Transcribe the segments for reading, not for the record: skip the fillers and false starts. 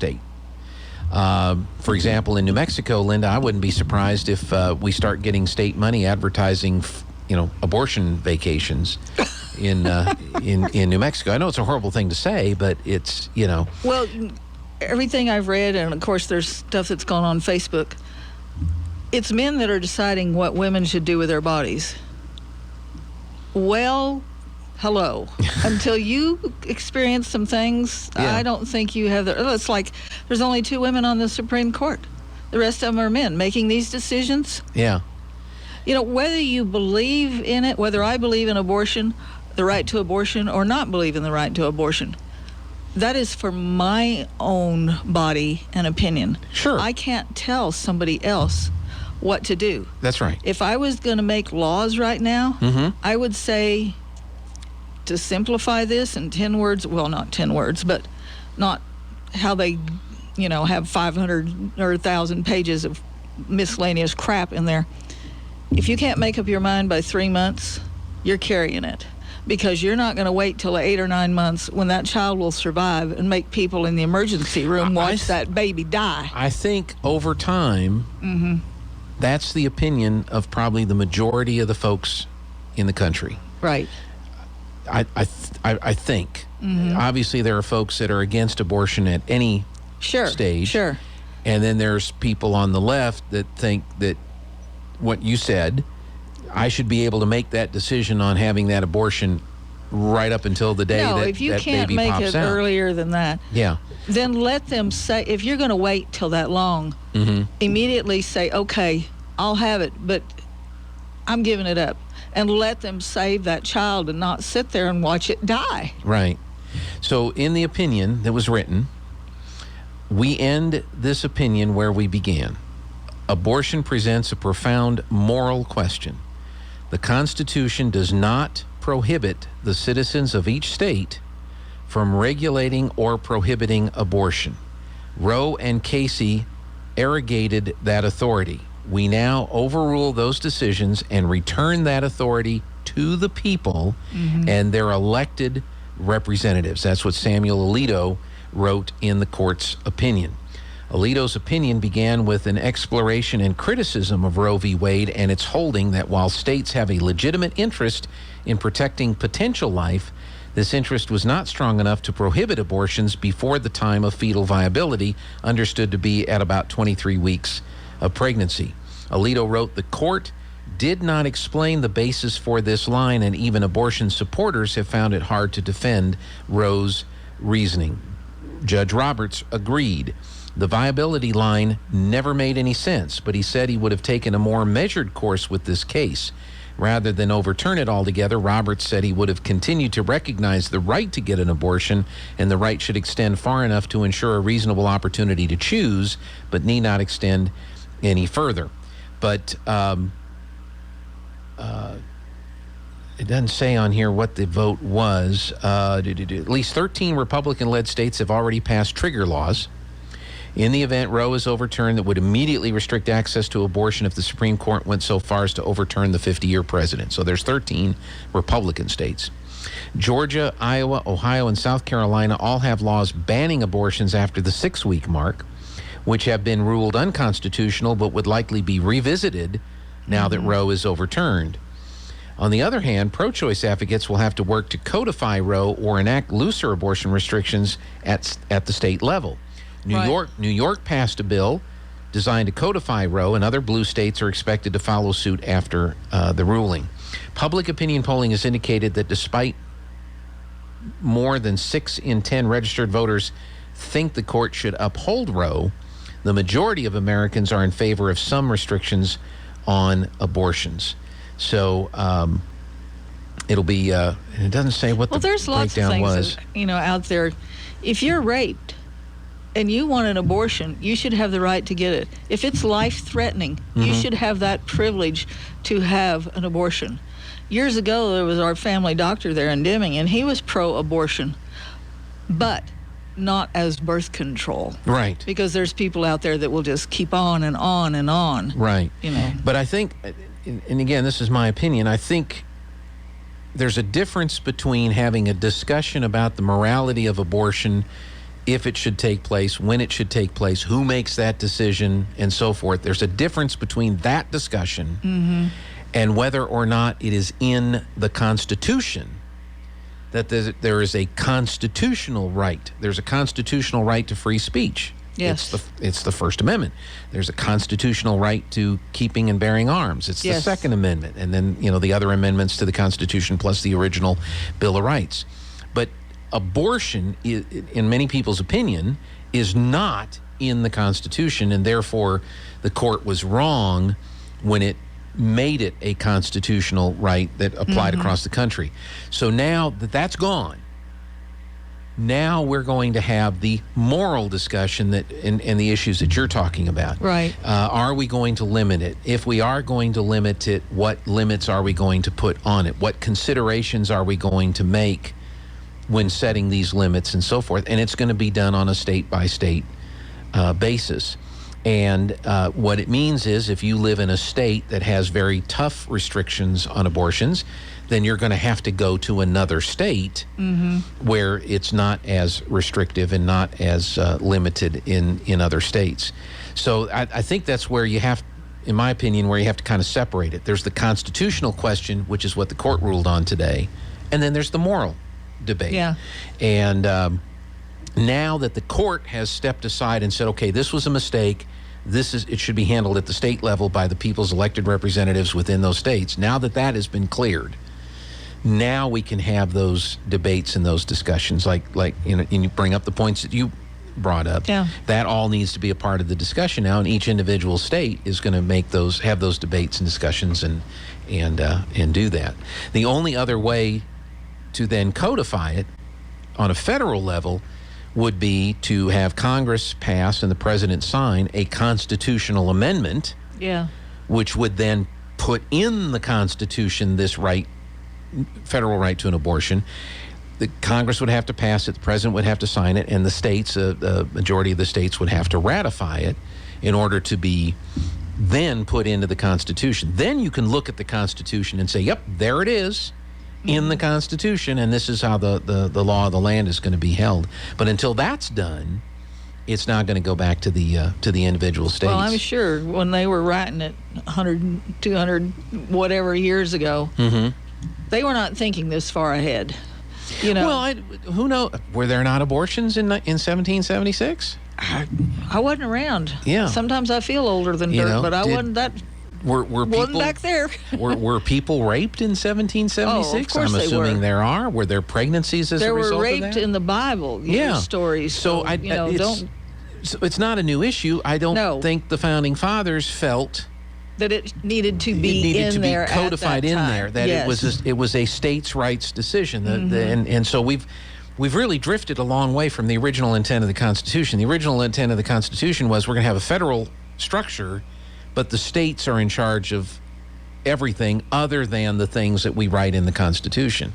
state. For example, in New Mexico, Linda, I wouldn't be surprised if we start getting state money advertising, abortion vacations in New Mexico. I know it's a horrible thing to say, but it's, Well, everything I've read, and of course there's stuff that's gone on Facebook, it's men that are deciding what women should do with their bodies. Well, hello. Until you experience some things, Yeah. I don't think you have it's like there's only 2 women on the Supreme Court. The rest of them are men making these decisions. Yeah. Whether you believe in it, whether I believe in abortion, the right to abortion, or not believe in the right to abortion, that is for my own body and opinion. Sure. I can't tell somebody else what to do. That's right. If I was going to make laws right now, I would say, to simplify this in 10 words, well, not 10 words, but not how they, have 500 or 1,000 pages of miscellaneous crap in there. If you can't make up your mind by 3 months, you're carrying it, because you're not going to wait till 8 or 9 months when that child will survive and make people in the emergency room watch that baby die. I think over time, that's the opinion of probably the majority of the folks in the country. Right. I think. Obviously, there are folks that are against abortion at any stage. Sure. And then there's people on the left that think that what you said, I should be able to make that decision on having that abortion right up until the day that baby pops out. No, if you can't make it earlier than that, then let them say, if you're going to wait till that long, immediately say, okay, I'll have it, but I'm giving it up. And let them save that child and not sit there and watch it die. Right. So in the opinion that was written, we end this opinion where we began. Abortion presents a profound moral question. The Constitution does not prohibit the citizens of each state from regulating or prohibiting abortion. Roe and Casey arrogated that authority. We now overrule those decisions and return that authority to the people and their elected representatives. That's what Samuel Alito wrote in the court's opinion. Alito's opinion began with an exploration and criticism of Roe v. Wade and its holding that while states have a legitimate interest in protecting potential life, this interest was not strong enough to prohibit abortions before the time of fetal viability, understood to be at about 23 weeks of pregnancy. Alito wrote, the court did not explain the basis for this line, and even abortion supporters have found it hard to defend Roe's reasoning. Judge Roberts agreed. The viability line never made any sense, but he said he would have taken a more measured course with this case. Rather than overturn it altogether, Roberts said he would have continued to recognize the right to get an abortion, and the right should extend far enough to ensure a reasonable opportunity to choose, but need not extend any further. But it doesn't say on here what the vote was. At least 13 Republican-led states have already passed trigger laws. In the event Roe is overturned, that would immediately restrict access to abortion if the Supreme Court went so far as to overturn the 50-year precedent. So there's 13 Republican states. Georgia, Iowa, Ohio, and South Carolina all have laws banning abortions after the 6-week mark, which have been ruled unconstitutional but would likely be revisited now that Roe is overturned. On the other hand, pro-choice advocates will have to work to codify Roe or enact looser abortion restrictions at the state level. New York passed a bill designed to codify Roe, and other blue states are expected to follow suit after the ruling. Public opinion polling has indicated that despite more than 6 in 10 registered voters think the court should uphold Roe, the majority of Americans are in favor of some restrictions on abortions. So it'll be, it doesn't say what the breakdown was. Well, there's lots of things that, out there. If you're raped and you want an abortion, you should have the right to get it. If it's life-threatening, you should have that privilege to have an abortion. Years ago, there was our family doctor there in Deming, and he was pro-abortion, but not as birth control. Right. Because there's people out there that will just keep on and on and on. Right. But I think, and again, this is my opinion, I think there's a difference between having a discussion about the morality of abortion if it should take place, when it should take place, who makes that decision, and so forth. There's a difference between that discussion and whether or not it is in the Constitution that there is a constitutional right. There's a constitutional right to free speech. Yes. It's the First Amendment. There's a constitutional right to keeping and bearing arms. It's the Second Amendment. And then, the other amendments to the Constitution plus the original Bill of Rights. But abortion, in many people's opinion, is not in the Constitution, and therefore the court was wrong when it made it a constitutional right that applied across the country. So now that that's gone, now we're going to have the moral discussion and the issues that you're talking about. Right. Are we going to limit it? If we are going to limit it, what limits are we going to put on it? What considerations are we going to make when setting these limits and so forth? And it's going to be done on a state-by-state basis. And what it means is if you live in a state that has very tough restrictions on abortions, then you're going to have to go to another state where it's not as restrictive and not as limited in other states. So I think that's where you have, in my opinion, where you have to kind of separate it. There's the constitutional question, which is what the court ruled on today, and then there's the moral debate. Yeah. And now that the court has stepped aside and said, okay, this was a mistake, it should be handled at the state level by the people's elected representatives within those states. Now that that has been cleared, now we can have those debates and those discussions, like and you bring up the points that you brought up. Yeah. That all needs to be a part of the discussion now, and each individual state is going to have those debates and discussions and do that. The only other way to then codify it on a federal level would be to have Congress pass and the president sign a constitutional amendment, which would then put in the Constitution this right, federal right to an abortion. The Congress would have to pass it, the president would have to sign it, and the states, the majority of the states would have to ratify it in order to be then put into the Constitution. Then you can look at the Constitution and say, yep, there it is in the Constitution, and this is how the law of the land is going to be held. But until that's done, it's not going to go back to the individual states. Well, I'm sure when they were writing it 100, 200, whatever years ago, they were not thinking this far ahead. Well, who knows? Were there not abortions in 1776? I wasn't around. Yeah. Sometimes I feel older than dirt, but I wasn't that. Were people back there? were people raped in 1776? Oh, of course I'm assuming were. there are. Were there pregnancies as a result of that? There were raped in the Bible. Stories. So it's not a new issue. I don't think the founding fathers felt that it needed to be codified in there. That it was a states' rights decision. And so we've really drifted a long way from the original intent of the Constitution. The original intent of the Constitution was we're going to have a federal structure, but the states are in charge of everything other than the things that we write in the Constitution.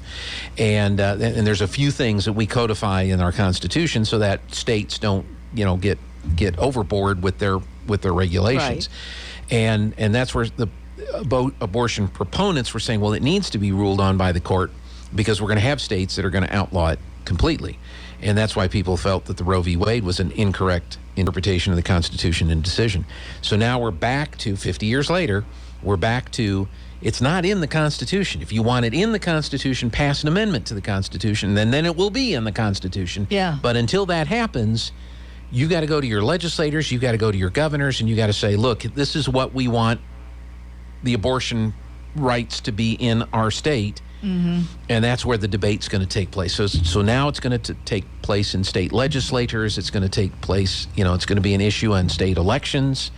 And there's a few things that we codify in our Constitution so that states don't, get overboard with their regulations. Right. And that's where the abortion proponents were saying, well, it needs to be ruled on by the court because we're going to have states that are going to outlaw it completely. And that's why people felt that the Roe v. Wade was an incorrect interpretation of the Constitution and decision. So now we're back to 50 years later, it's not in the Constitution. If you want it in the Constitution, pass an amendment to the Constitution, then it will be in the Constitution. Yeah. But until that happens, you got to go to your legislators, you got to go to your governors, and you got to say, look, this is what we want the abortion rights to be in our state. And that's where the debate's going to take place. So now it's going to take place in state legislators. It's going to take place, it's going to be an issue on state elections.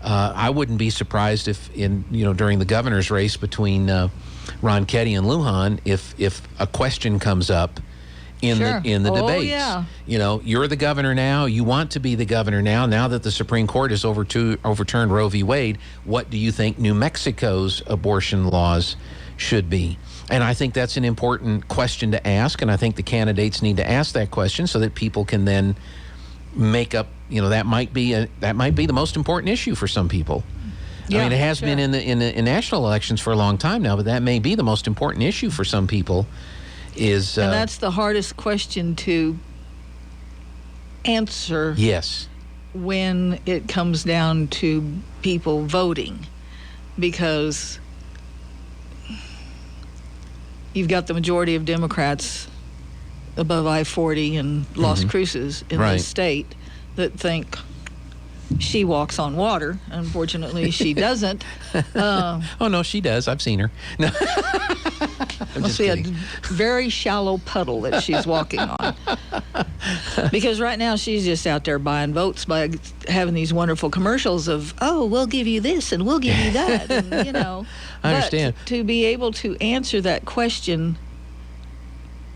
I wouldn't be surprised if during the governor's race between Ron Keddy and Lujan, if a question comes up in the debates. Yeah. You're the governor now. You want to be the governor now. Now that the Supreme Court has overturned Roe v. Wade, what do you think New Mexico's abortion laws should be? And I think that's an important question to ask, and I think the candidates need to ask that question so that people can then make up. That might be the most important issue for some people. Yeah, I mean, it has been in national elections for a long time now, but that may be the most important issue for some people. And that's the hardest question to answer Yes. when it comes down to people voting, because you've got the majority of Democrats above I-40 and Las Cruces in Right. this state that think she walks on water. Unfortunately, she doesn't. Oh, no, she does. I've seen her. No. I'm Must just be kidding. a very shallow puddle that she's walking on. Because right now she's just out there buying votes by having these wonderful commercials of, oh, we'll give you this and we'll give you that. And, you know. I understand. But to be able to answer that question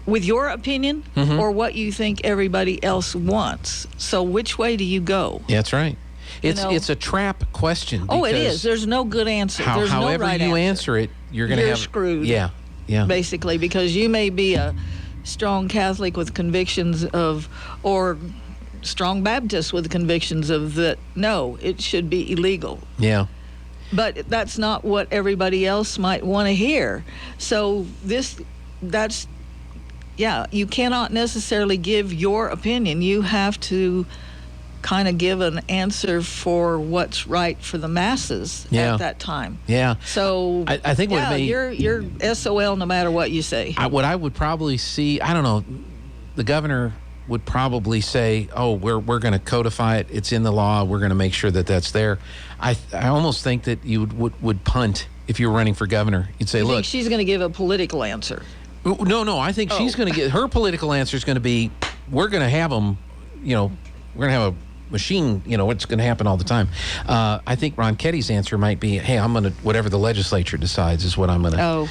with your opinion or what you think everybody else wants. So which way do you go? Yeah, that's right. It's know? it's a trap question. Oh, it because is. There's no good answer. There's no however right you answer. answer it, you're going to You're have screwed. Yeah, yeah. Basically, because you may be a strong Catholic with convictions of, or strong Baptist with convictions of that, no, it should be illegal. Yeah. But that's not what everybody else might want to hear. So you cannot necessarily give your opinion. You have to kind of give an answer for what's right for the masses at that time. Yeah. So I think what may you're SOL no matter what you say. what I would probably see, I don't know, the governor would probably say, "Oh, we're going to codify it. It's in the law. We're going to make sure that that's there." I almost think that you would punt if you were running for governor. You'd say, You "Look, think she's going to give a political answer? no. I think she's going to get her political answer is going to be, we're going to have them. We're going to have a machine. It's going to happen all the time." I think Ron Ketty's answer might be, "Hey, I'm going to whatever the legislature decides is what I'm going to." Oh.